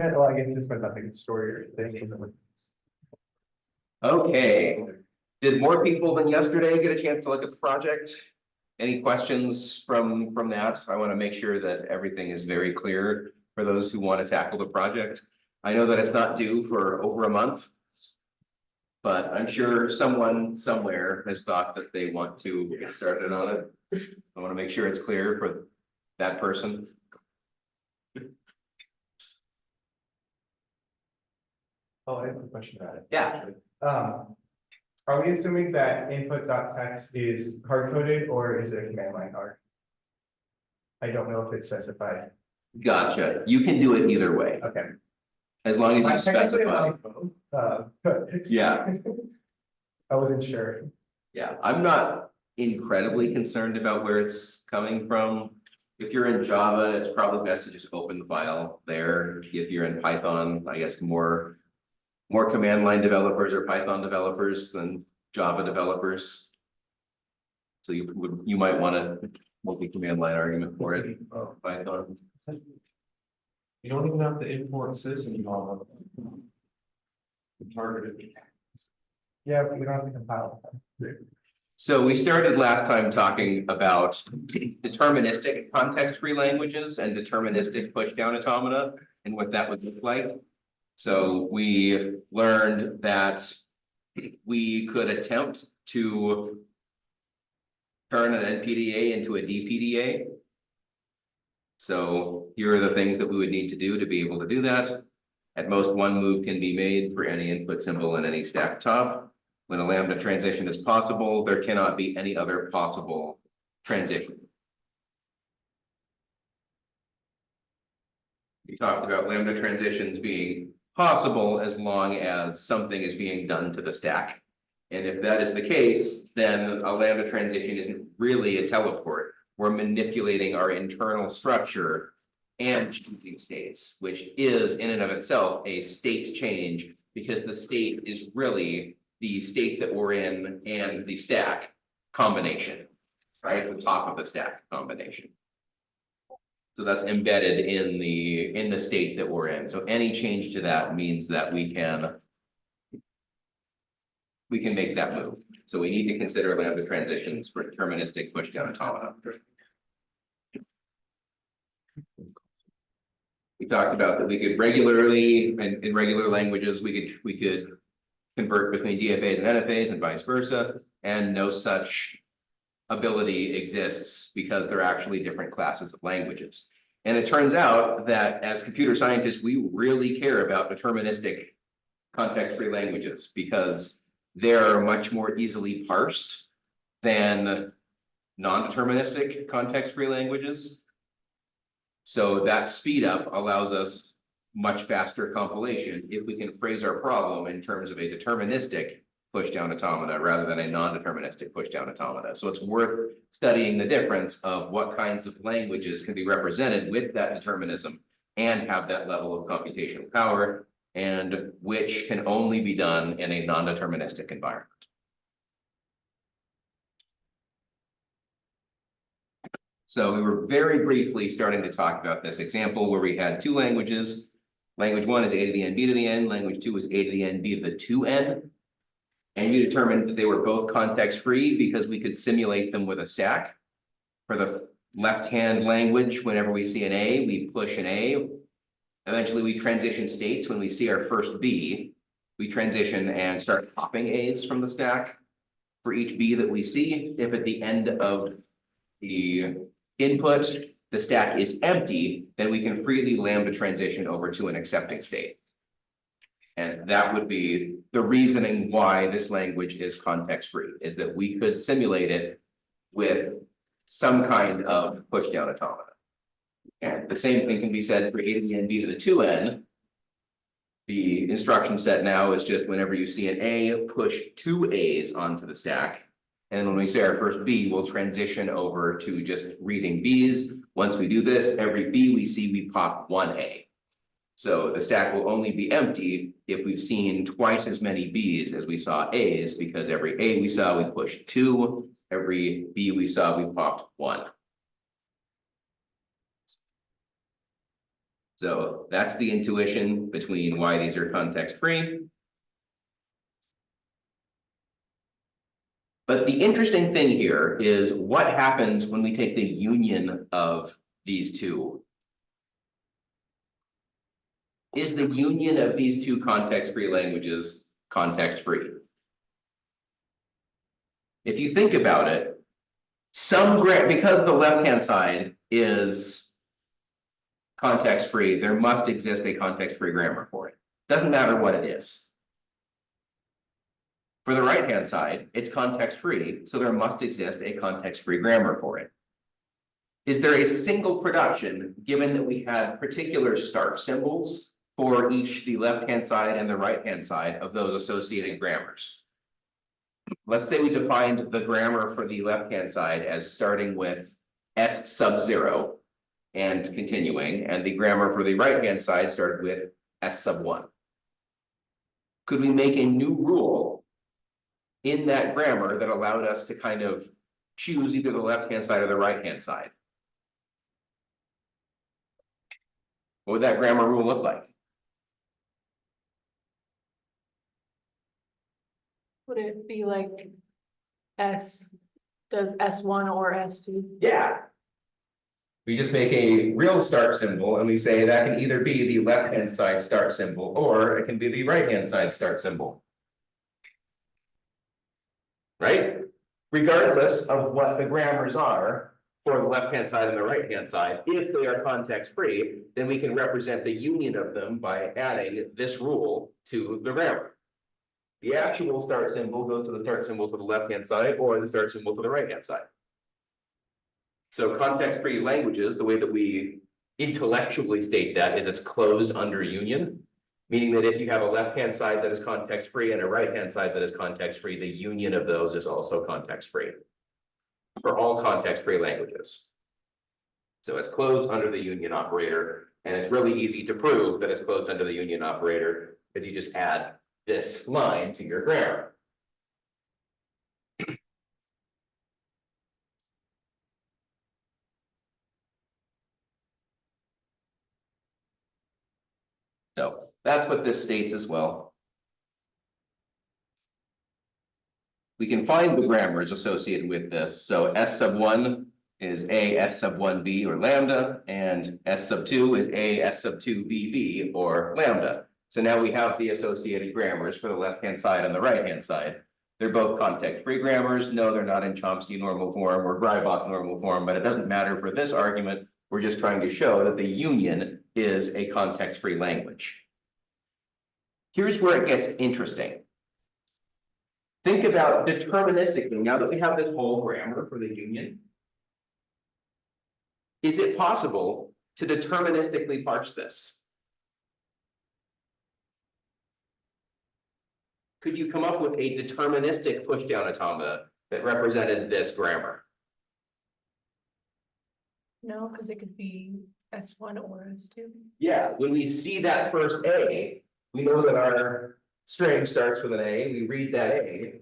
Yeah, well, I guess this was nothing story or thing, isn't it? Okay, did more people than yesterday get a chance to look at the project? Any questions from that? I want to make sure that everything is very clear for those who want to tackle the project. I know that it's not due for over a month. But I'm sure someone somewhere has thought that they want to get started on it. I want to make sure it's clear for that person. Oh, I have a question about it. Yeah. Are we assuming that input.text is hard coded or is it a command line R? I don't know if it's specified. Gotcha. You can do it either way, Okay. as long as you Technically, specify. allows both, but Yeah. I wasn't sure. Yeah, I'm not incredibly concerned about where it's coming from. If you're in Java, it's probably best to just open the file there. If you're in Python, I guess more command line developers or Python developers than Java developers. So you might want a multi-command line argument for it. Python. You don't even have to import citizen Java. Targeted. Yeah, but we don't have to compile. So we started last time talking about deterministic context-free languages and deterministic push-down automata and what that would look like. So we learned that we could attempt to turn an NPDA into a DPDA. So here are the things that we would need to do to be able to do that. At most, one move can be made for any input symbol in any stack top. When a lambda transition is possible, there cannot be any other possible transition. We talked about lambda transitions being possible as long as something is being done to the stack. And if that is the case, then a lambda transition isn't really a teleport. We're manipulating our internal structure and changing states, which is in and of itself a state change, because the state is really the state that we're in and the stack combination, right? The top of the stack combination. So that's embedded in the state that we're in. So any change to that means that we can make that move. So we need to consider lambda transitions for deterministic pushdown automata. We talked about that we could regularly, and in regular languages, we could convert between DFAs and NFAs and vice versa, and no such ability exists because they're actually different classes of languages. And it turns out that as computer scientists, we really care about deterministic context-free languages because they're much more easily parsed than non-deterministic context-free languages. So that speed up allows us much faster compilation if we can phrase our problem in terms of a deterministic pushdown automata rather than a non-deterministic pushdown automata. So it's worth studying the difference of what kinds of languages can be represented with that determinism and have that level of computational power, and which can only be done in a non-deterministic environment. So we were very briefly starting to talk about this example where we had two languages. Language one is A to the n, B to the n. Language two is A to the n, B to the 2n. And you determined that they were both context-free because we could simulate them with a stack. For the left-hand language, whenever we see an A, we push an A. Eventually, we transition states. When we see our first B, we transition and start popping A's from the stack. For each B that we see, if at the end of the input, the stack is empty, then we can freely lambda transition over to an accepting state. And that would be the reasoning why this language is context-free, is that we could simulate it with some kind of pushdown automata. And the same thing can be said for A to the n, B to the 2n. The instruction set now is just whenever you see an A, push two A's onto the stack. And when we say our first B, we'll transition over to just reading B's. Once we do this, every B we see, we pop one A. So the stack will only be empty if we've seen twice as many B's as we saw A's, because every A we saw, we pushed two. Every B we saw, we popped one. So that's the intuition between why these are context free. But the interesting thing here is what happens when we take the union of these two. Is the union of these two context-free languages context-free? If you think about it, because the left-hand side is context-free, there must exist a context-free grammar for it. Doesn't matter what it is. For the right-hand side, it's context-free, so there must exist a context-free grammar for it. Is there a single production, given that we had particular start symbols for each the left-hand side and the right-hand side of those associated grammars? Let's say we defined the grammar for the left-hand side as starting with S sub 0 and continuing, and the grammar for the right-hand side started with S sub 1. Could we make a new rule in that grammar that allowed us to kind of choose either the left-hand side or the right-hand side? What would that grammar rule look like? Would it be like does S1 or S2? Yeah. We just make a real start symbol and we say that can either be the left-hand side start symbol or it can be the right-hand side start symbol. Right? Regardless of what the grammars are for the left-hand side and the right-hand side, if they are context-free, then we can represent the union of them by adding this rule to the grammar. The actual start symbol goes to the start symbol to the left-hand side or the start symbol to the right-hand side. So context-free languages, the way that we intellectually state that is it's closed under union, meaning that if you have a left-hand side that is context-free and a right-hand side that is context-free, the union of those is also context-free for all context-free languages. So it's closed under the union operator, and it's really easy to prove that it's closed under the union operator if you just add this line to your grammar. So that's what this states as well. We can find the grammars associated with this. So S sub 1 is A S sub 1B or lambda, and S sub 2 is A S sub 2BB or lambda. So now we have the associated grammars for the left-hand side and the right-hand side. They're both context-free grammars. No, they're not in Chomsky normal form or Greibach normal form, but it doesn't matter for this argument. We're just trying to show that the union is a context-free language. Here's where it gets interesting. Think about deterministically, now that we have this whole grammar for the union, is it possible to deterministically parse this? Could you come up with a deterministic pushdown automata that represented this grammar? No, because it could be S1 or S2. Yeah, when we see that first A, we know that our string starts with an A, we read that A.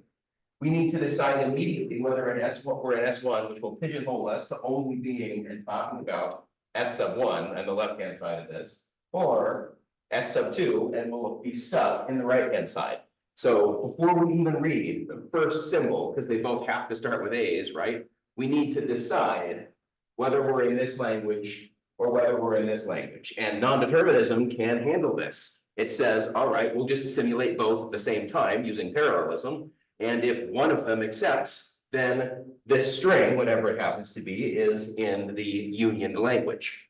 We need to decide immediately whether in S1 or in S1, which will pigeonhole us to only being and talking about S sub 1 and the left-hand side of this, or S sub 2 and we'll be stuck in the right-hand side. So before we even read the first symbol, because they both have to start with A's, right? We need to decide whether we're in this language or whether we're in this language. And non-determinism can handle this. It says, all right, we'll just simulate both at the same time using parallelism. And if one of them accepts, then this string, whatever it happens to be, is in the union language.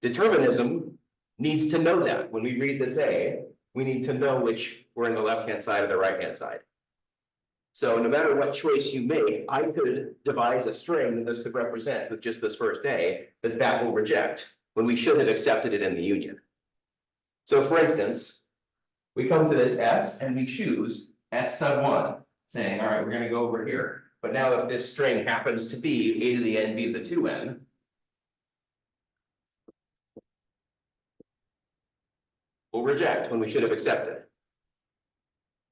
Determinism needs to know that when we read this A, we need to know which we're in the left-hand side or the right-hand side. So no matter what choice you make, I could devise a string that this could represent with just this first A that will reject when we should have accepted it in the union. So for instance, we come to this S and we choose S sub 1, saying, all right, we're going to go over here. But now if this string happens to be A to the N, B to the 2N, we'll reject when we should have accepted.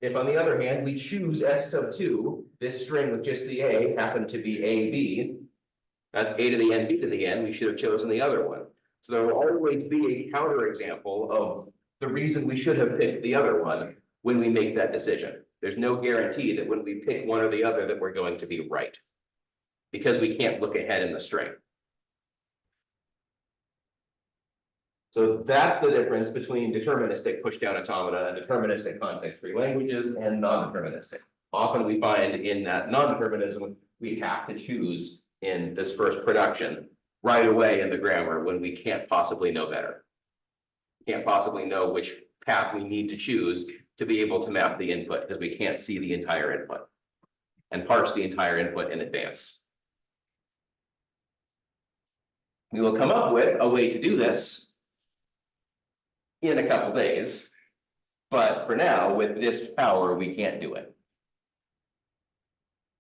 If on the other hand, we choose S sub 2, this string with just the A happened to be AB, That's A to the N, B to the N, we should have chosen the other one. So there will always be a counterexample of the reason we should have picked the other one when we make that decision. There's no guarantee that when we pick one or the other that we're going to be right. Because we can't look ahead in the string. So that's the difference between deterministic pushdown automata and deterministic context-free languages and non-deterministic. Often we find in that non-determinism, we have to choose in this first production right away in the grammar when we can't possibly know better. Can't possibly know which path we need to choose to be able to map the input because we can't see the entire input and parse the entire input in advance. We will come up with a way to do this in a couple days, but for now, with this power, we can't do it.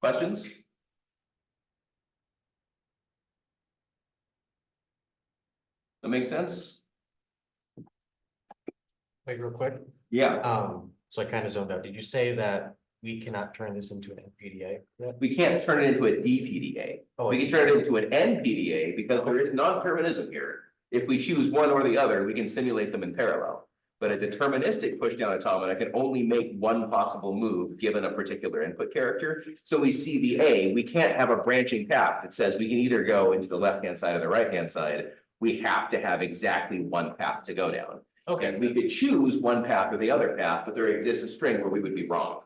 Questions? That makes sense? Wait, real quick. Yeah, So I kind of zoned out. Did you say that we cannot turn this into an NPDA? we can't turn it into a DPDA. Oh, We can turn it into an NPDA because there is non-determinism here. If we choose one or the other, we can simulate them in parallel. But a deterministic pushdown automata can only make one possible move given a particular input character. So we see the A, we can't have a branching path that says we can either go into the left-hand side or the right-hand side. We have to have exactly one path to go down. Okay, And we could choose one path or the other path, but there exists a string where we would be wrong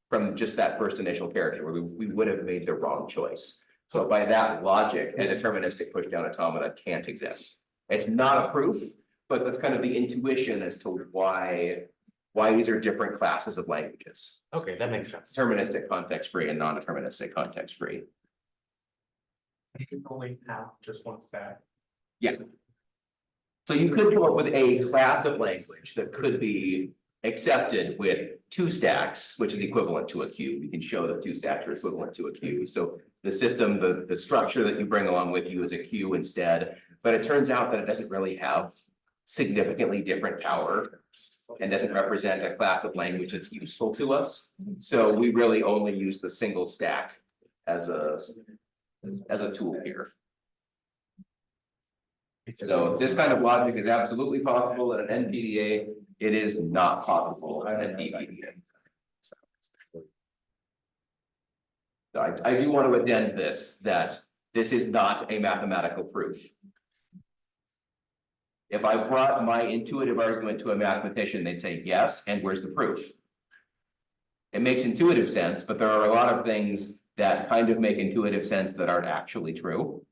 from just that first initial character, where we would have made the wrong choice. So by that logic, a deterministic pushdown automata can't exist. It's not a proof, but that's kind of the intuition as to why these are different classes of languages. okay, that makes sense. Deterministic context-free and non-deterministic context-free. You can only have just one stack. Yeah. So you could come up with a class of language that could be accepted with two stacks, which is equivalent to a queue. We can show that two stacks are equivalent to a queue. So the system, the structure that you bring along with you is a queue instead, but it turns out that it doesn't really have significantly different power and doesn't represent a class of language that's useful to us. So we really only use the single stack as a tool here. So this kind of logic is absolutely possible in an NPDA. It is not possible in an DPDA. So I do want to addend this, that this is not a mathematical proof. If I brought my intuitive argument to a mathematician, they'd say, yes, and where's the proof? It makes intuitive sense, but there are a lot of things that kind of make intuitive sense that aren't actually true.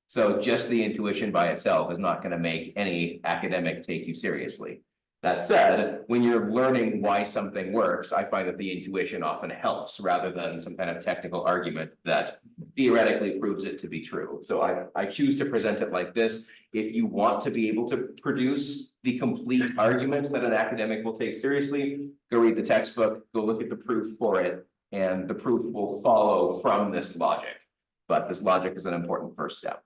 So just the intuition by itself is not going to make any academic take you seriously. That said, when you're learning why something works, I find that the intuition often helps rather than some kind of technical argument that theoretically proves it to be true. So I choose to present it like this. If you want to be able to produce the complete arguments that an academic will take seriously, go read the textbook, go look at the proof for it, and the proof will follow from this logic. But this logic is an important first step.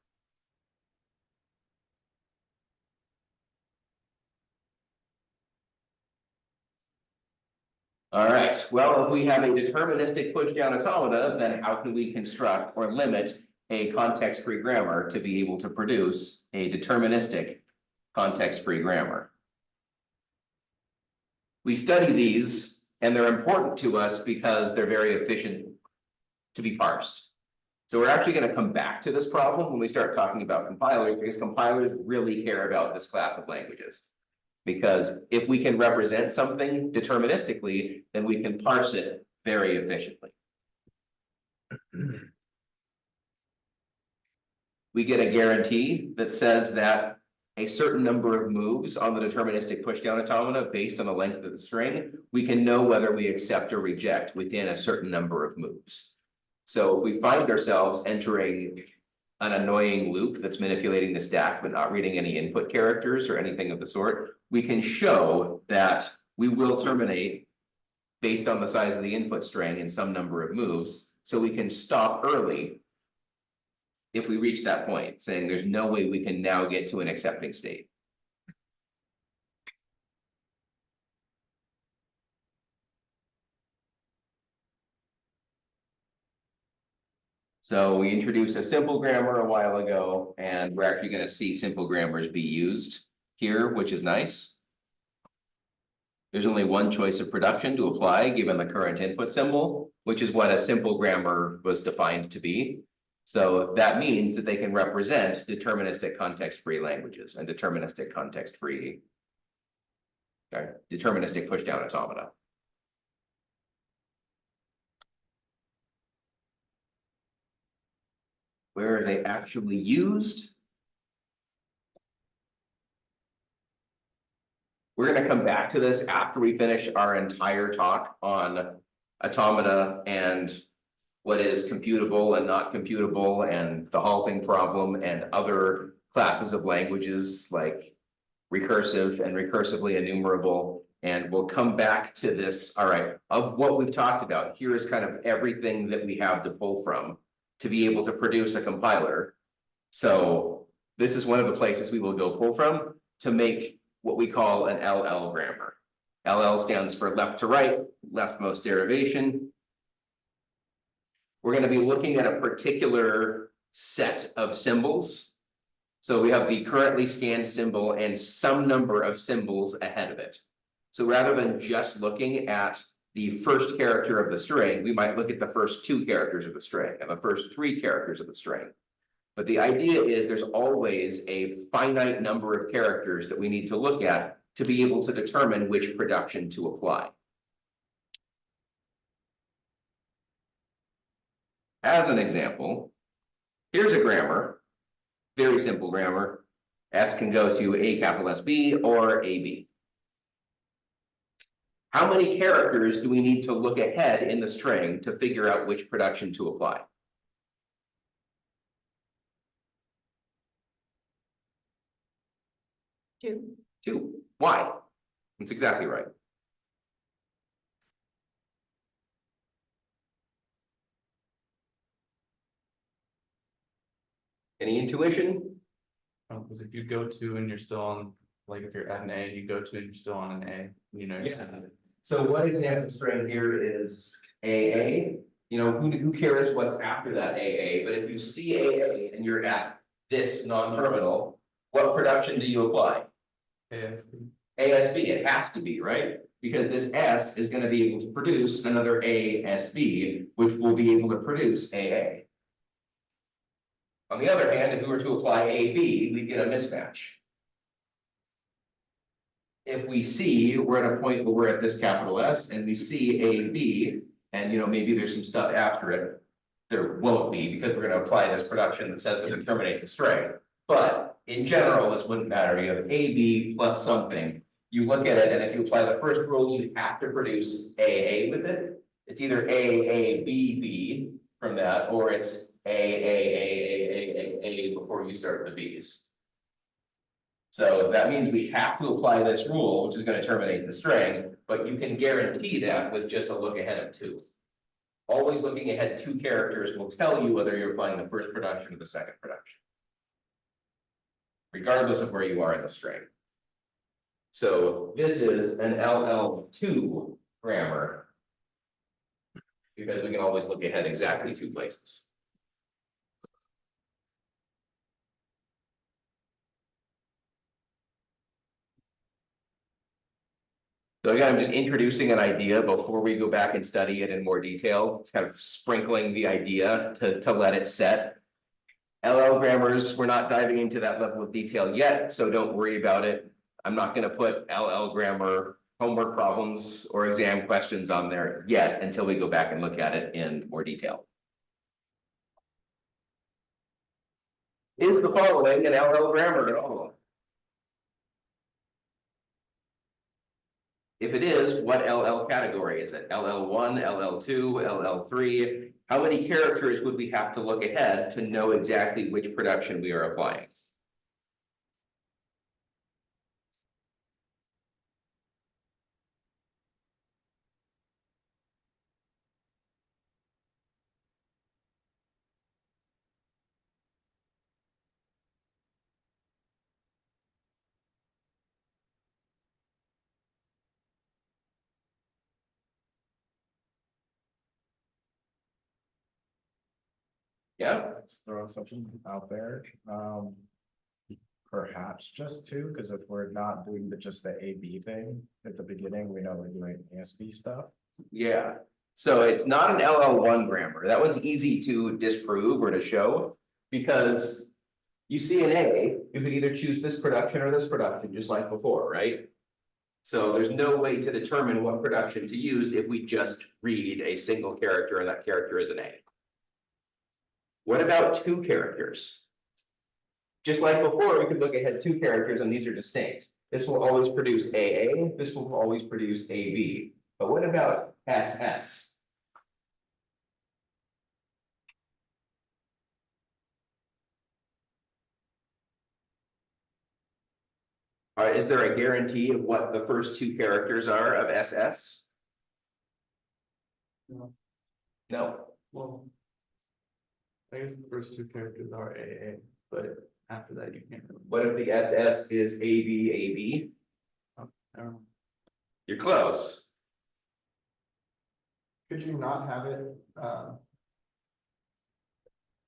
All right, well, if we have a deterministic pushdown automata, then how can we construct or limit a context-free grammar to be able to produce a deterministic context-free grammar? We study these, and they're important to us because they're very efficient to be parsed. So we're actually going to come back to this problem when we start talking about compilers, because compilers really care about this class of languages. Because if we can represent something deterministically, then we can parse it very efficiently. We get a guarantee that says that a certain number of moves on the deterministic pushdown automata based on the length of the string, we can know whether we accept or reject within a certain number of moves. So if we find ourselves entering an annoying loop that's manipulating the stack but not reading any input characters or anything of the sort, we can show that we will terminate based on the size of the input string in some number of moves. So we can stop early if we reach that point, saying there's no way we can now get to an accepting state. So we introduced a simple grammar a while ago, and we're actually gonna see simple grammars be used here, which is nice. There's only one choice of production to apply, given the current input symbol, which is what a simple grammar was defined to be. So that means that they can represent deterministic context-free languages and deterministic context-free. Sorry, deterministic pushdown automata. Where are they actually used? We're gonna come back to this after we finish our entire talk on automata and what is computable and not computable and the halting problem and other classes of languages like recursive and recursively enumerable. And we'll come back to this, all right, of what we've talked about. Here is kind of everything that we have to pull from to be able to produce a compiler. So this is one of the places we will go pull from to make what we call an LL grammar. LL stands for left to right, leftmost derivation. We're going to be looking at a particular set of symbols. So we have the currently scanned symbol and some number of symbols ahead of it. So rather than just looking at the first character of the string, we might look at the first 2 characters of the string and the first 3 characters of the string. But the idea is there's always a finite number of characters that we need to look at to be able to determine which production to apply. As an example, here's a grammar, very simple grammar. S can go to A capital SB or AB. How many characters do we need to look ahead in the string to figure out which production to apply? 2. 2. Why? That's exactly right. Any intuition? Because if you go to and you're still on, like if you're at an A, you go to and you're still on an A, you know. Yeah. So one example string here is AA. You know, who cares what's after that AA? But if you see AA and you're at this non-terminal, what production do you apply? ASB. ASB, it has to be, right? Because this S is going to be able to produce another ASB, which will be able to produce AA. On the other hand, if we were to apply AB, we'd get a mismatch. If we see, we're at a point where we're at this capital S and we see AB, and you know, maybe there's some stuff after it. There won't be because we're going to apply this production that says we're going to terminate the string. But in general, this wouldn't matter. You have AB plus something. You look at it, and if you apply the first rule, you have to produce AA with it. It's either AABB from that, or it's A before you start the B's. So that means we have to apply this rule, which is going to terminate the string, but you can guarantee that with just a look ahead of 2. Always looking ahead 2 characters will tell you whether you're applying the first production or the second production, regardless of where you are in the string. So this is an LL2 grammar, because we can always look ahead exactly 2 places. So again, I'm just introducing an idea before we go back and study it in more detail, kind of sprinkling the idea to let it set. LL grammars, we're not diving into that level of detail yet, so don't worry about it. I'm not going to put LL grammar homework problems or exam questions on there yet until we go back and look at it in more detail. Is the following an LL grammar at all? If it is, what LL category is it? LL1, LL2, LL3? How many characters would we have to look ahead to know exactly which production we are applying? Yeah, Let's throw something out there. Perhaps just two, because if we're not doing just the A/B thing at the beginning, we know we're doing ASB stuff. yeah. So it's not an LL1 grammar. That one's easy to disprove or to show. Because you see an A, you could either choose this production or this production, just like before, right? So there's no way to determine what production to use if we just read a single character and that character is an A. What about two characters? Just like before, we could look ahead two characters and these are distinct. This will always produce AA, this will always produce AB. But what about SS? Is there a guarantee of what the first two characters are of SS? No. No. Well. I guess the first two characters are AA, but after that you can't. Really- What if the SS is AB? I don't know. You're close. Could you not have it,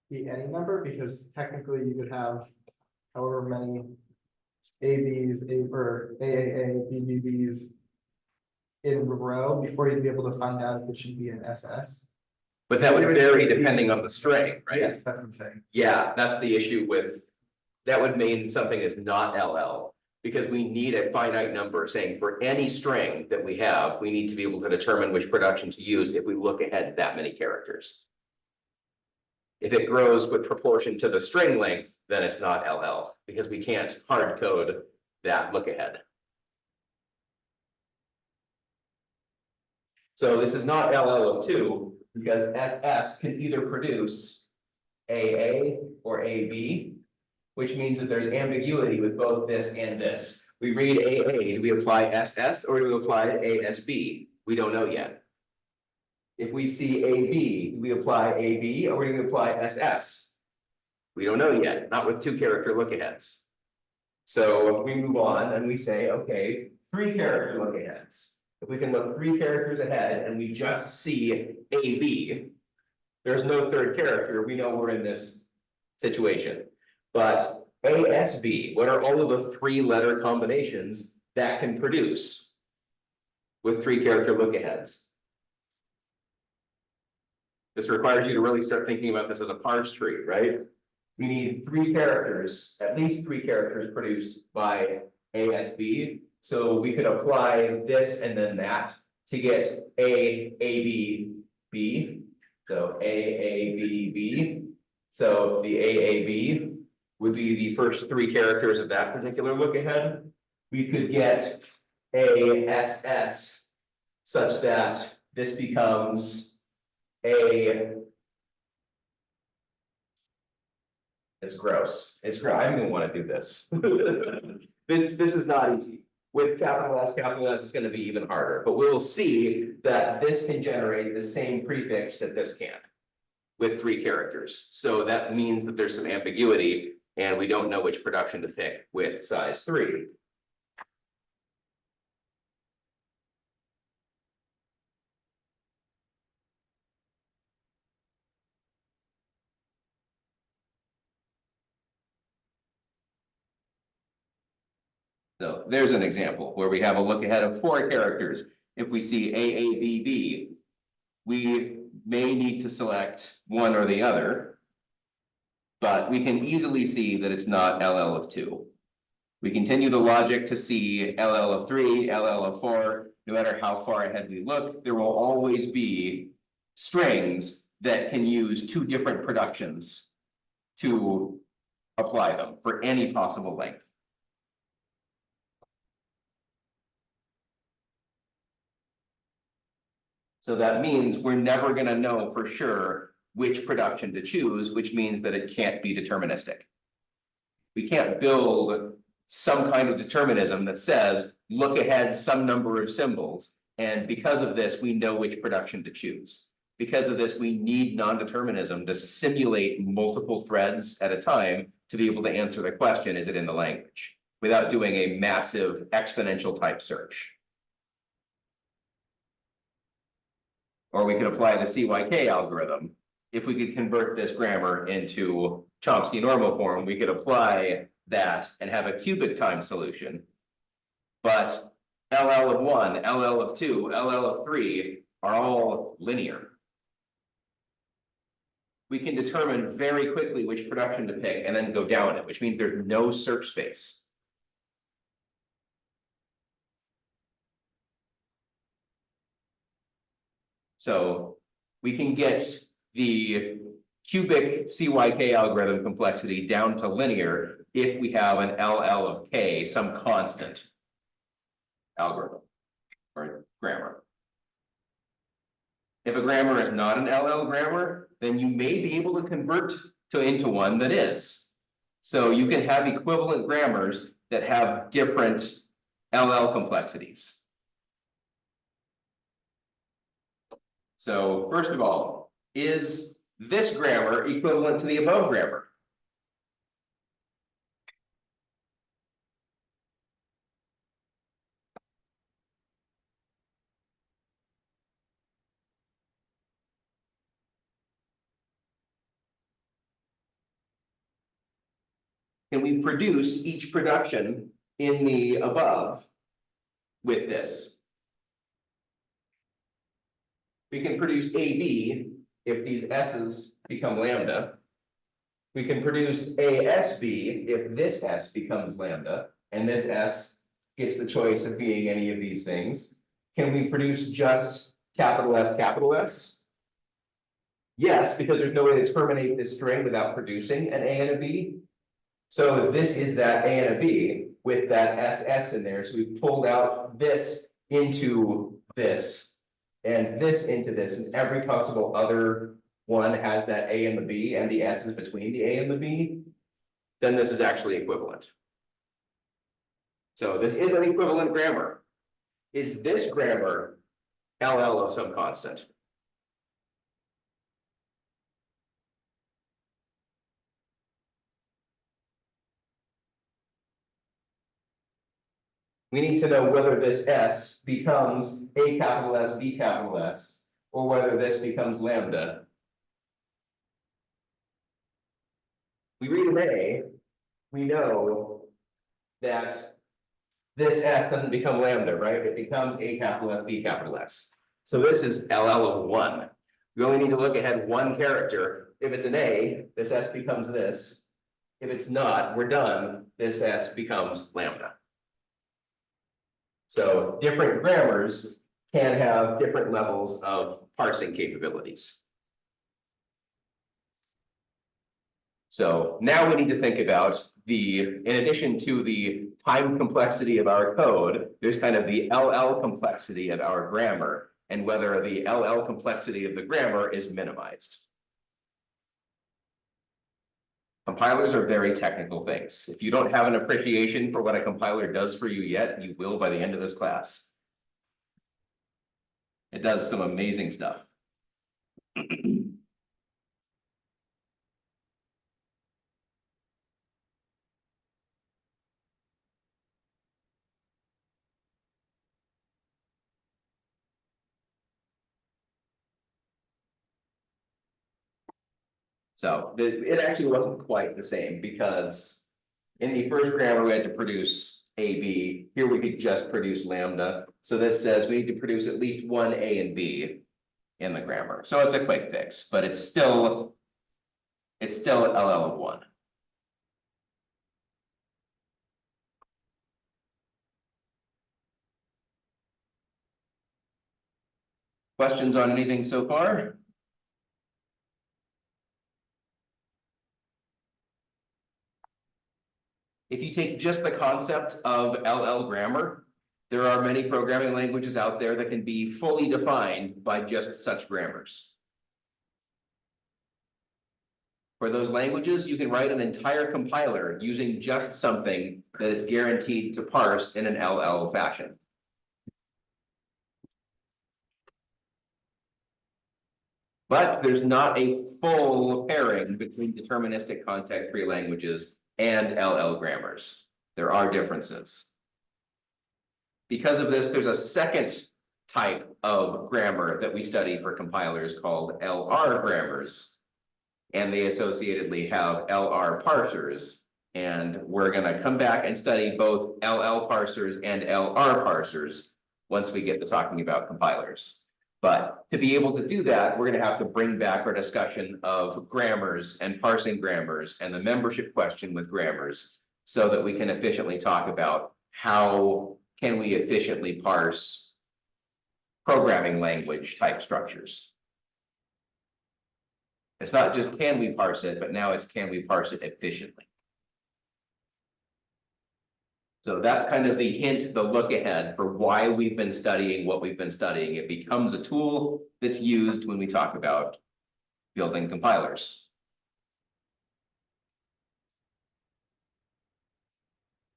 be any number, because technically you could have however many ABs, or AAA, BBBs in a row before you'd be able to find out if it should be an SS. But that would vary depending on the string, right? Yes, that's what I'm saying. Yeah, that's the issue with, that would mean something is not LL. Because we need a finite number saying for any string that we have, we need to be able to determine which production to use if we look ahead that many characters. If it grows with proportion to the string length, then it's not LL, because we can't hard code that look ahead. So this is not LL of 2, because SS can either produce AA or AB, which means that there's ambiguity with both this and this. We read AA, do we apply SS or do we apply ASB? We don't know yet. If we see AB, do we apply AB or do we apply SS? We don't know yet, not with two character look aheads. So if we move on and we say, okay, 3 character look aheads. If we can look 3 characters ahead and we just see AB, there's no third character, we know we're in this situation. But ASB, what are all of the 3-letter combinations that can produce with 3 character look aheads? This requires you to really start thinking about this as a parse tree, right? We need 3 characters, at least 3 characters produced by ASB. So we could apply this and then that to get AABB. So AABB. So the AAB would be the first 3 characters of that particular look ahead. We could get ASS such that this becomes it's gross. It's gross. I don't even want to do this. This is not easy. With capital S is going to be even harder, but we'll see that this can generate the same prefix that this can with 3 characters. So that means that there's some ambiguity and we don't know which production to pick with size 3. So there's an example where we have a look ahead of 4 characters. If we see AABB, we may need to select one or the other. But we can easily see that it's not LL of 2. We continue the logic to see LL of 3, LL of 4. No matter how far ahead we look, there will always be strings that can use 2 different productions to apply them for any possible length. So that means we're never going to know for sure which production to choose, which means that it can't be deterministic. We can't build some kind of determinism that says, look ahead some number of symbols, and because of this, we know which production to choose. Because of this, we need non-determinism to simulate multiple threads at a time to be able to answer the question, is it in the language? Without doing a massive exponential type search. Or we could apply the CYK algorithm if we could convert this grammar into Chomsky normal form, we could apply that and have a cubic time solution. But LL of 1, LL of 2, LL of 3 are all linear. We can determine very quickly which production to pick and then go down it, which means there's no search space. So we can get the cubic CYK algorithm complexity down to linear if we have an LL of K, some constant algorithm or grammar. If a grammar is not an LL grammar, then you may be able to convert into one that is. So you can have equivalent grammars that have different LL complexities. So first of all, is this grammar equivalent to the above grammar? Can we produce each production in the above with this? We can produce AB if these S's become lambda. We can produce ASB if this S becomes lambda, and this S gets the choice of being any of these things. Can we produce just capital S? Yes, because there's no way to terminate this string without producing an A and a B. So this is that A and a B with that SS in there. So we've pulled out this into this and this into this, since every possible other one has that A and the B and the S is between the A and the B, then this is actually equivalent. So this is an equivalent grammar. Is this grammar LL of some constant? We need to know whether this S becomes A capital S, B capital S, or whether this becomes lambda. We read an A, we know that this S doesn't become lambda, right? It becomes A capital S, B capital S. So this is LL of 1. We only need to look ahead one character. If it's an A, this S becomes this. If it's not, we're done. This S becomes lambda. So different grammars can have different levels of parsing capabilities. So now we need to think about in addition to the time complexity of our code, there's kind of the LL complexity of our grammar and whether the LL complexity of the grammar is minimized. Compilers are very technical things. If you don't have an appreciation for what a compiler does for you yet, you will by the end of this class. It does some amazing stuff. So it actually wasn't quite the same because in the first grammar, we had to produce AB. Here we could just produce lambda. So this says we need to produce at least one A and B in the grammar. So it's a quick fix, but it's still LL of 1. Questions on anything so far? If you take just the concept of LL grammar, there are many programming languages out there that can be fully defined by just such grammars. For those languages, you can write an entire compiler using just something that is guaranteed to parse in an LL fashion. But there's not a full pairing between deterministic context-free languages and LL grammars. There are differences. Because of this, there's a second type of grammar that we study for compilers called LR grammars. and they associatedly have LR parsers. And we're gonna come back and study both LL parsers and LR parsers once we get to talking about compilers. But to be able to do that, we're gonna have to bring back our discussion of grammars and parsing grammars and the membership question with grammars so that we can efficiently talk about how can we efficiently parse programming language type structures. It's not just can we parse it, but now it's can we parse it efficiently. So that's kind of the hint, the look ahead for why we've been studying what we've been studying. It becomes a tool that's used when we talk about building compilers.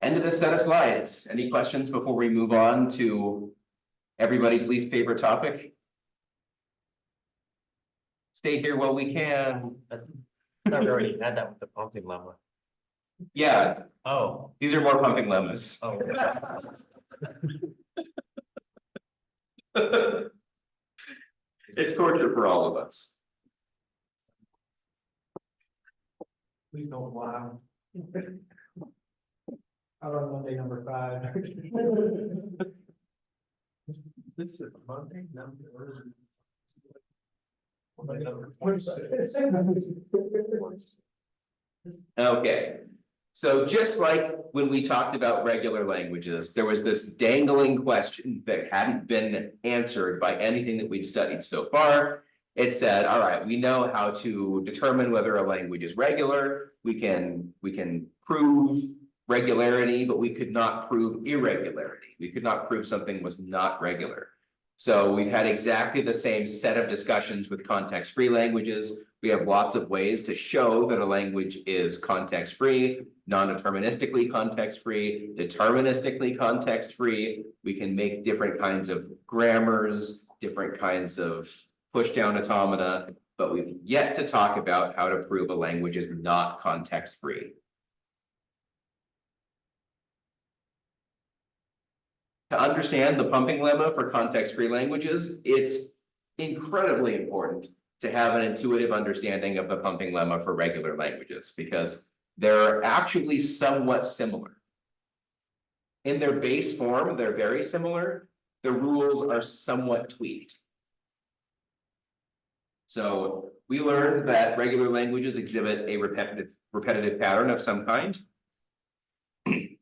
End of this set of slides. Any questions before we move on to everybody's least favorite topic? Stay here while we can. I thought we already had that with the pumping lemma. Yeah, Oh, these are more pumping lemmas. oh. It's torture for all of us. Please don't laugh. Out on Monday, number 5. This is Monday, number. Okay, so just like when we talked about regular languages, there was this dangling question that hadn't been answered by anything that we'd studied so far. It said, all right, we know how to determine whether a language is regular. We can prove regularity, but we could not prove irregularity. We could not prove something was not regular. So we've had exactly the same set of discussions with context-free languages. We have lots of ways to show that a language is context-free, non-deterministically context-free, deterministically context-free. We can make different kinds of grammars, different kinds of push-down automata, but we've yet to talk about how to prove a language is not context-free. To understand the pumping lemma for context-free languages, it's incredibly important to have an intuitive understanding of the pumping lemma for regular languages because they're actually somewhat similar. In their base form, they're very similar. The rules are somewhat tweaked. So we learned that regular languages exhibit a repetitive pattern of some kind.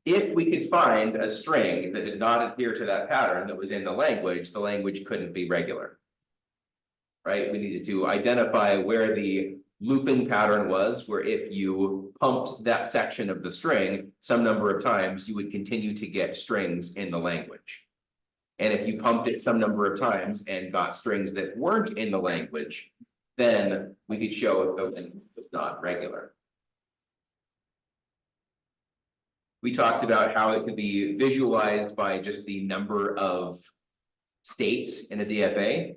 If we could find a string that did not adhere to that pattern that was in the language couldn't be regular. Right? We needed to identify where the looping pattern was, where if you pumped that section of the string some number of times, you would continue to get strings in the language. And if you pumped it some number of times and got strings that weren't in the language, then we could show if the language was not regular. We talked about how it could be visualized by just the number of states in a DFA.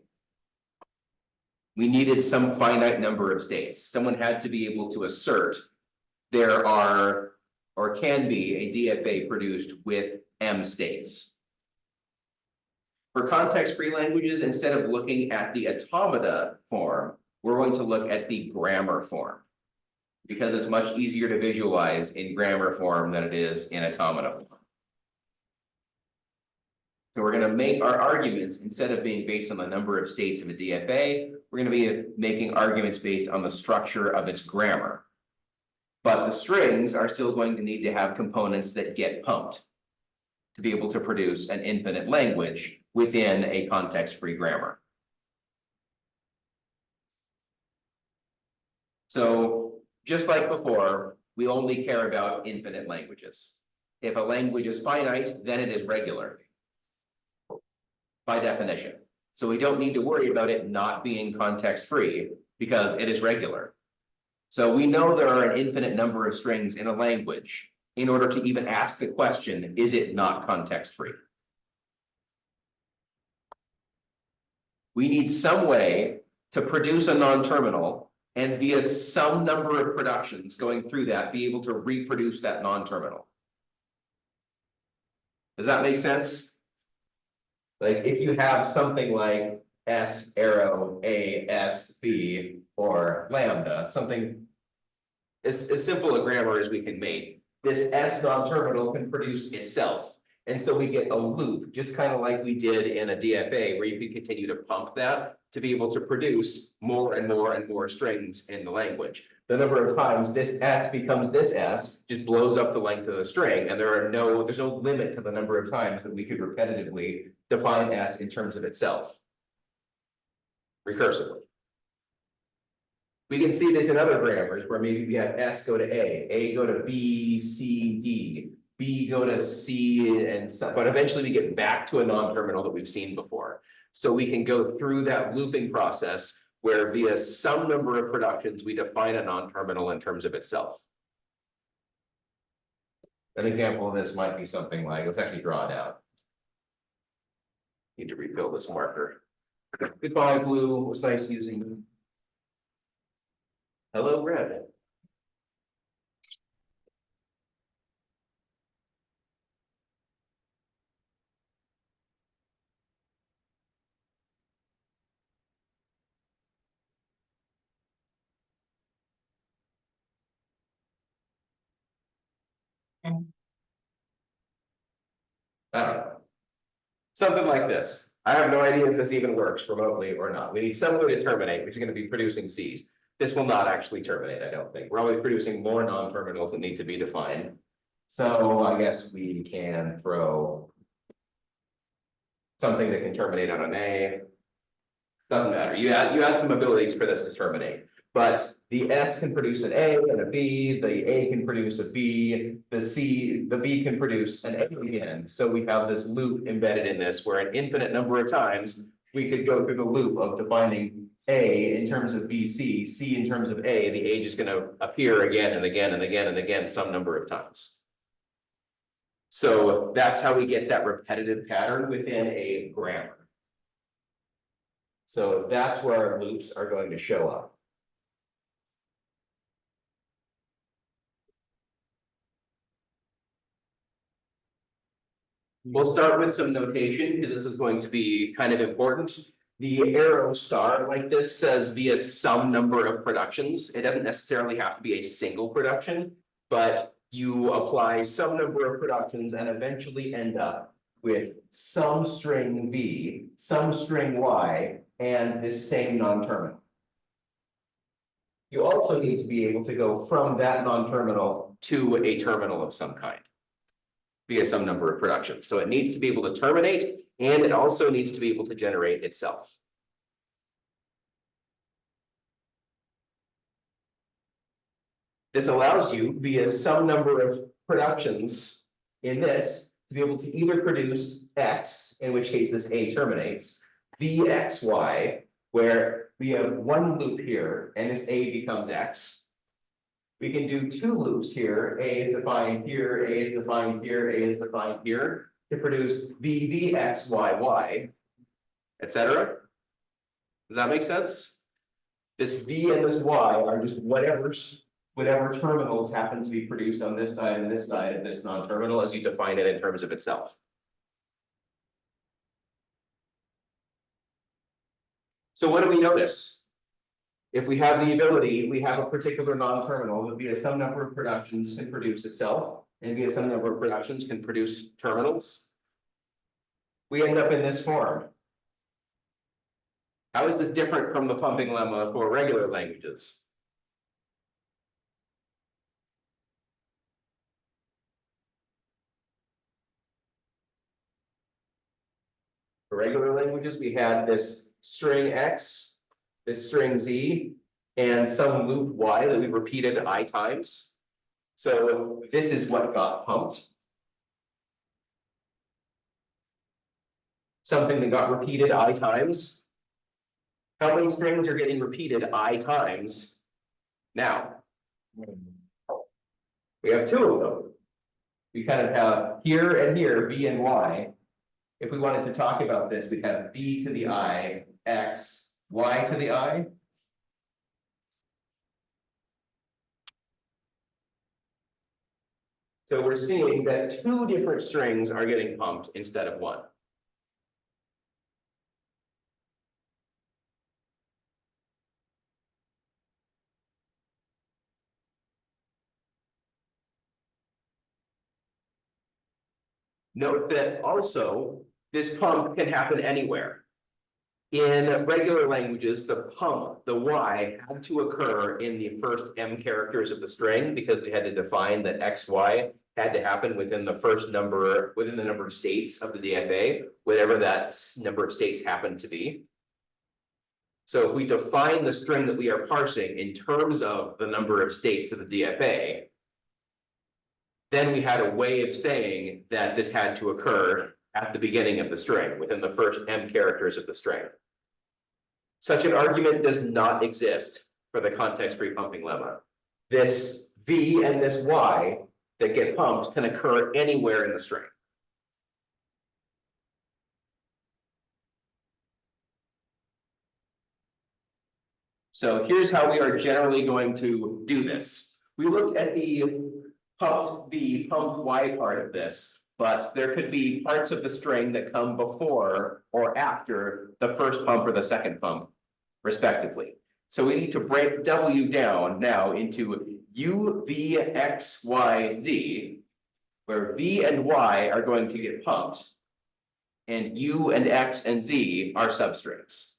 We needed some finite number of states. Someone had to be able to assert there are or can be a DFA produced with M states. For context-free languages, instead of looking at the automata form, we're going to look at the grammar form, because it's much easier to visualize in grammar form than it is in automata form. So we're going to make our arguments, instead of being based on the number of states of a DFA, we're going to be making arguments based on the structure of its grammar. But the strings are still going to need to have components that get pumped to be able to produce an infinite language within a context-free grammar. So just like before, we only care about infinite languages. If a language is finite, then it is regular by definition. So we don't need to worry about it not being context-free because it is regular. So we know there are an infinite number of strings in a language in order to even ask the question, is it not context-free? We need some way to produce a non-terminal and via some number of productions going through that, be able to reproduce that non-terminal. Does that make sense? Like if you have something like S arrow A S B or lambda, something. As simple a grammar as we can make, this S non-terminal can produce itself. And so we get a loop, just kind of like we did in a DFA, where you can continue to pump that to be able to produce more and more and more strings in the language. The number of times this S becomes this S just blows up the length of the string, and there's no limit to the number of times that we could repetitively define S in terms of itself. Recursively. We can see this in other grammars where maybe we have S go to A go to B, C, D, B go to C, and so, but eventually we get back to a non-terminal that we've seen before. So we can go through that looping process where via some number of productions, we define a non-terminal in terms of itself. An example of this might be something like, let's actually draw it out. Need to refill this marker. Goodbye, blue. It was nice using you. Hello, red. I don't know. Something like this. I have no idea if this even works remotely or not. We need some way to terminate, which is going to be producing C's. This will not actually terminate, I don't think. We're always producing more non-terminals that need to be defined. So I guess we can throw something that can terminate on an A. Doesn't matter. You add some abilities for this to terminate. But the S can produce an A and a B, the A can produce a B, the B can produce an A again. So we have this loop embedded in this where an infinite number of times we could go through the loop of defining A in terms of BC, C in terms of A, the A is going to appear again and again and again and again some number of times. So that's how we get that repetitive pattern within a grammar. So that's where our loops are going to show up. We'll start with some notation, because this is going to be kind of important. The arrow star like this says via some number of productions. It doesn't necessarily have to be a single production, but you apply some number of productions and eventually end up with some string V, some string Y, and this same non-terminal. You also need to be able to go from that non-terminal to a terminal of some kind via some number of productions. So it needs to be able to terminate, and it also needs to be able to generate itself. This allows you via some number of productions in this to be able to either produce X, in which case this A terminates, VXY, where we have one loop here and this A becomes X. We can do two loops here. A is defined here, A is defined here, A is defined here to produce VVXYY, etc. Does that make sense? This V and this Y are just whatever terminals happen to be produced on this side and this side of this non-terminal as you define it in terms of itself. So what do we notice? If we have the ability, we have a particular non-terminal that via some number of productions can produce itself, and via some number of productions can produce terminals. We end up in this form. How is this different from the pumping lemma for regular languages? For regular languages, we had this string X, this string Z, and some loop Y that we repeated I times. So this is what got pumped. Something that got repeated I times. How many strings are getting repeated I times now? We have two of them. We kind of have here and here, B and Y. If we wanted to talk about this, we'd have B to the I, X, Y to the I. So we're seeing that two different strings are getting pumped instead of one. Note that also, this pump can happen anywhere. In regular languages, the pump, the Y, had to occur in the first M characters of the string because we had to define that XY had to happen within the first number, within the number of states of the DFA, whatever that number of states happened to be. So if we define the string that we are parsing in terms of the number of states of the DFA, then we had a way of saying that this had to occur at the beginning of the string, within the first M characters of the string. Such an argument does not exist for the context-free pumping lemma. This V and this Y that get pumped can occur anywhere in the string. So here's how we are generally going to do this. We looked at the pumped V, pumped Y part of this, but there could be parts of the string that come before or after the first pump or the second pump, respectively. So we need to break W down now into U, V, X, Y, Z, where V and Y are going to get pumped, and U and X and Z are substrings.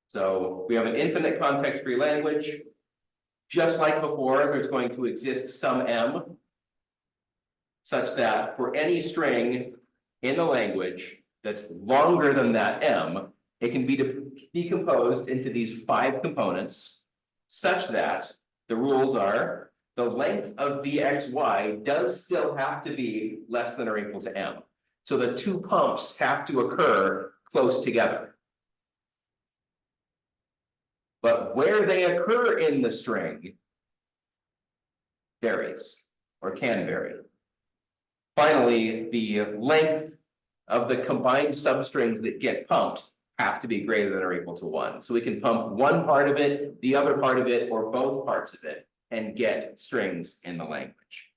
So we have an infinite context-free language. Just like before, there's going to exist some M such that for any string in the language that's longer than that M, it can be decomposed into these 5 components such that the rules are the length of VXY does still have to be less than or equal to M. So the 2 pumps have to occur close together. But where they occur in the string varies or can vary. Finally, the length of the combined substrings that get pumped have to be greater than or equal to 1. So we can pump one part of it, the other part of it, or both parts of it, and get strings in the language.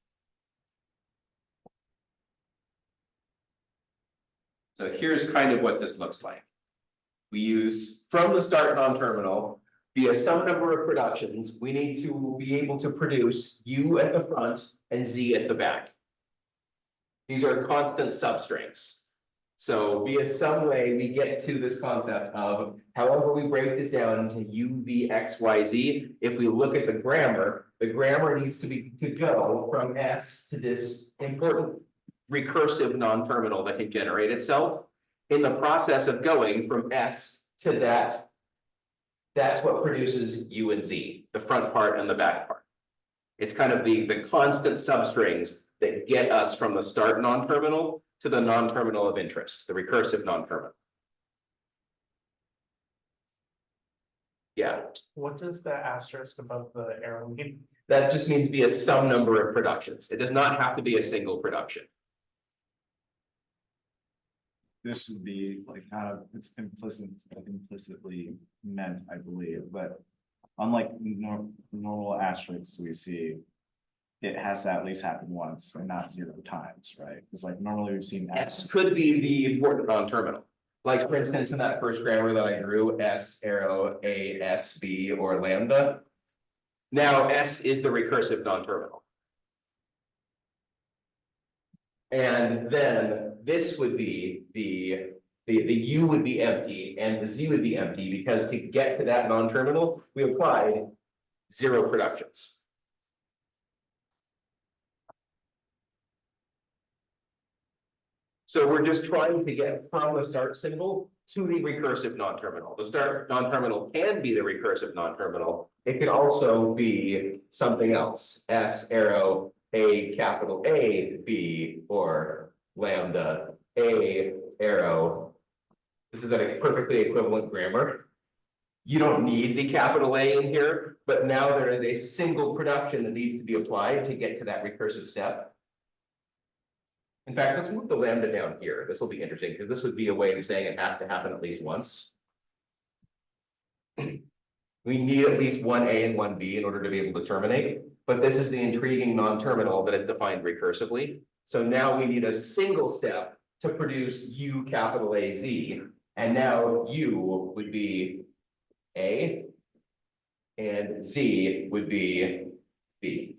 So here's kind of what this looks like. We use from the start non-terminal via some number of productions, we need to be able to produce U at the front and Z at the back. These are constant substrings. So via some way we get to this concept of however we break this down into U, V, X, Y, Z. If we look at the grammar needs to go from S to this important recursive non-terminal that can generate itself. In the process of going from S to that, that's what produces U and Z, the front part and the back part. It's kind of the constant substrings that get us from the start non-terminal to the non-terminal of interest, the recursive non-terminal. Yeah, What does the asterisk above the arrow mean? that just means be a some number of productions. It does not have to be a single production. This should be like kind of, it's implicitly meant, I believe, but unlike normal asterisks we see, it has to at least happen once and not 0 times, right? It's like normally we've seen S could be the important non-terminal. Like for instance, in that first grammar that I drew, S arrow A S B or lambda. Now S is the recursive non-terminal. And then this would be the U would be empty and the Z would be empty because to get to that non-terminal, we applied 0 productions. So we're just trying to get from the start symbol to the recursive non-terminal. The start non-terminal can be the recursive non-terminal. It could also be something else, S arrow A capital A B or lambda A arrow. This is a perfectly equivalent grammar. You don't need the capital A in here, but now there is a single production that needs to be applied to get to that recursive step. In fact, let's move the lambda down here. This will be interesting because this would be a way of saying it has to happen at least once. We need at least one A and one B in order to be able to terminate, but this is the intriguing non-terminal that is defined recursively. So now we need a single step to produce U capital A Z, and now U would be A, and Z would be B.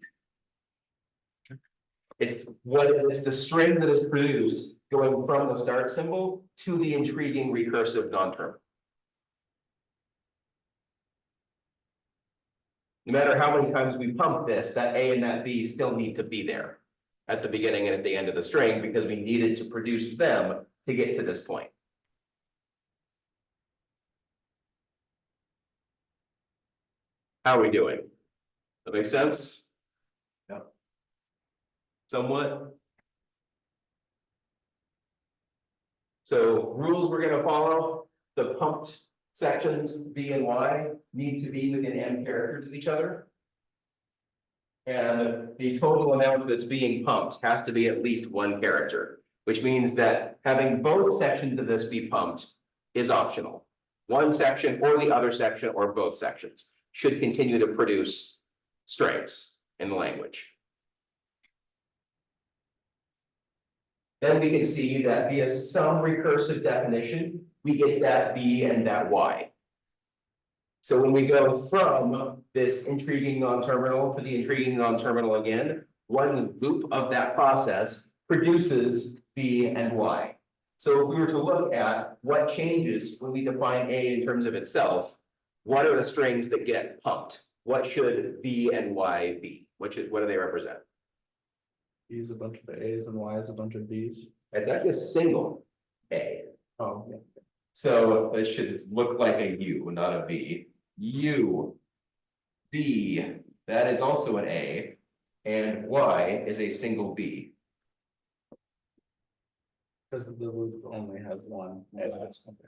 It's the string that is produced going from the start symbol to the intriguing recursive non-term. No matter how many times we pump this, that A and that B still need to be there at the beginning and at the end of the string because we needed to produce them to get to this point. How are we doing? That makes sense? Yep. Somewhat. So rules we're gonna follow, the pumped sections B and Y need to be within M characters of each other. And the total amount that's being pumped has to be at least one character, which means that having both sections of this be pumped is optional. One section or the other section or both sections should continue to produce strings in the language. Then we can see that via some recursive definition, we get that B and that Y. So when we go from this intriguing non-terminal to the intriguing non-terminal again, one loop of that process produces B and Y. So if we were to look at what changes when we define A in terms of itself, what are the strings that get pumped? What should B and Y be? What do they represent? B is a bunch of A's and Y is a bunch of B's. It's actually a single A. Oh, yeah. So this should look like a U, not a V. U, B, that is also an A, and Y is a single B. Because the loop only has one.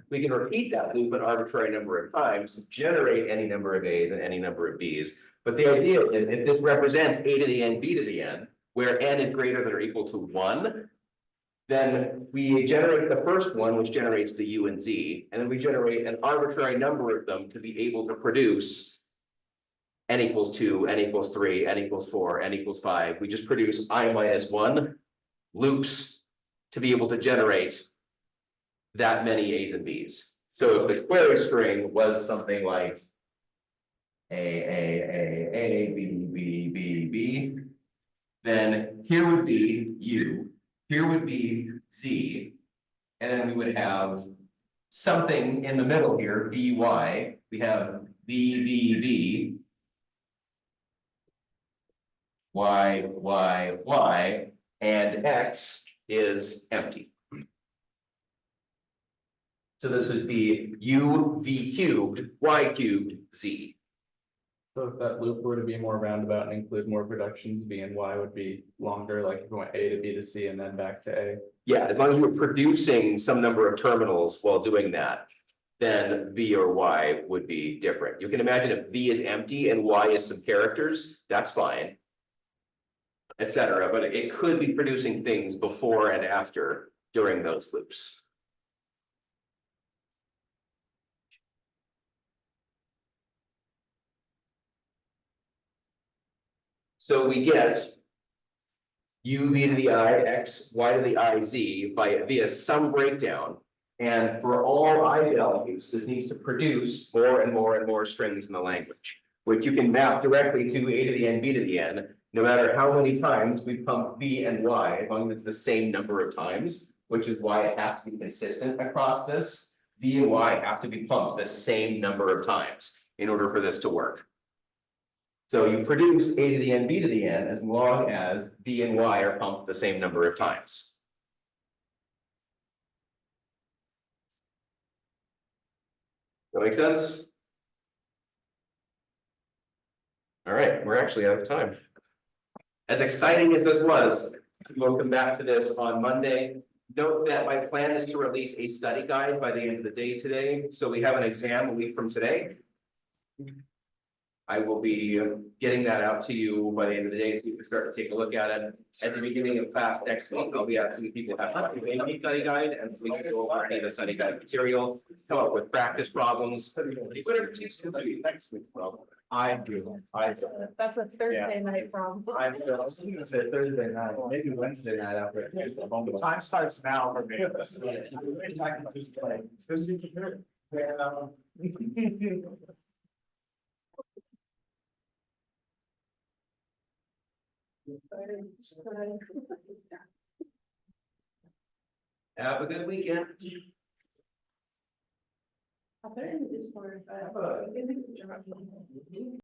We can repeat that loop an arbitrary number of times to generate any number of A's and any number of B's. But the idea is if this represents A to the N, B to the N, where N is greater than or equal to 1, then we generate the first one, which generates the U and Z, and then we generate an arbitrary number of them to be able to produce N equals 2, N equals 3, N equals 4, N equals 5. We just produce I minus 1 loops to be able to generate that many A's and B's. So if the query string was something like A, B, B, B, B, then here would be U, here would be Z, and then we would have something in the middle here, BY, we have B, B, B, Y, Y, Y, and X is empty. So this would be U, V cubed, Y cubed, Z. So if that loop were to be more roundabout and include more productions, B and Y would be longer, like if we went A to B to C and then back to A. Yeah, as long as you're producing some number of terminals while doing that, then V or Y would be different. You can imagine if V is empty and Y is some characters, that's fine, etc. But it could be producing things before and after during those loops. So we get U v to the I, X, Y to the I, Z via some breakdown. And for all I values, this needs to produce more and more and more strings in the language, which you can map directly to A to the N, B to the N, no matter how many times we pump V and Y, as long as it's the same number of times, which is why it has to be consistent across this. V and Y have to be pumped the same number of times in order for this to work. So you produce A to the N, B to the N as long as V and Y are pumped the same number of times. That make sense? All right, we're actually out of time. As exciting as this was, we'll come back to this on Monday. Note that my plan is to release a study guide by the end of the day today. So we have an exam a week from today. I will be getting that out to you by the end of the day, so you can start to take a look at it. At the beginning of class next week, I'll be asking people to have a study guide, and we can go over the study guide material, come up with practice problems. Whatever seems to be next week problem. I do, That's a Thursday night problem. I was thinking to say Thursday night, maybe Wednesday night after. The time starts now for me. I wish I could just like. Have a good weekend. I'll put it in this for.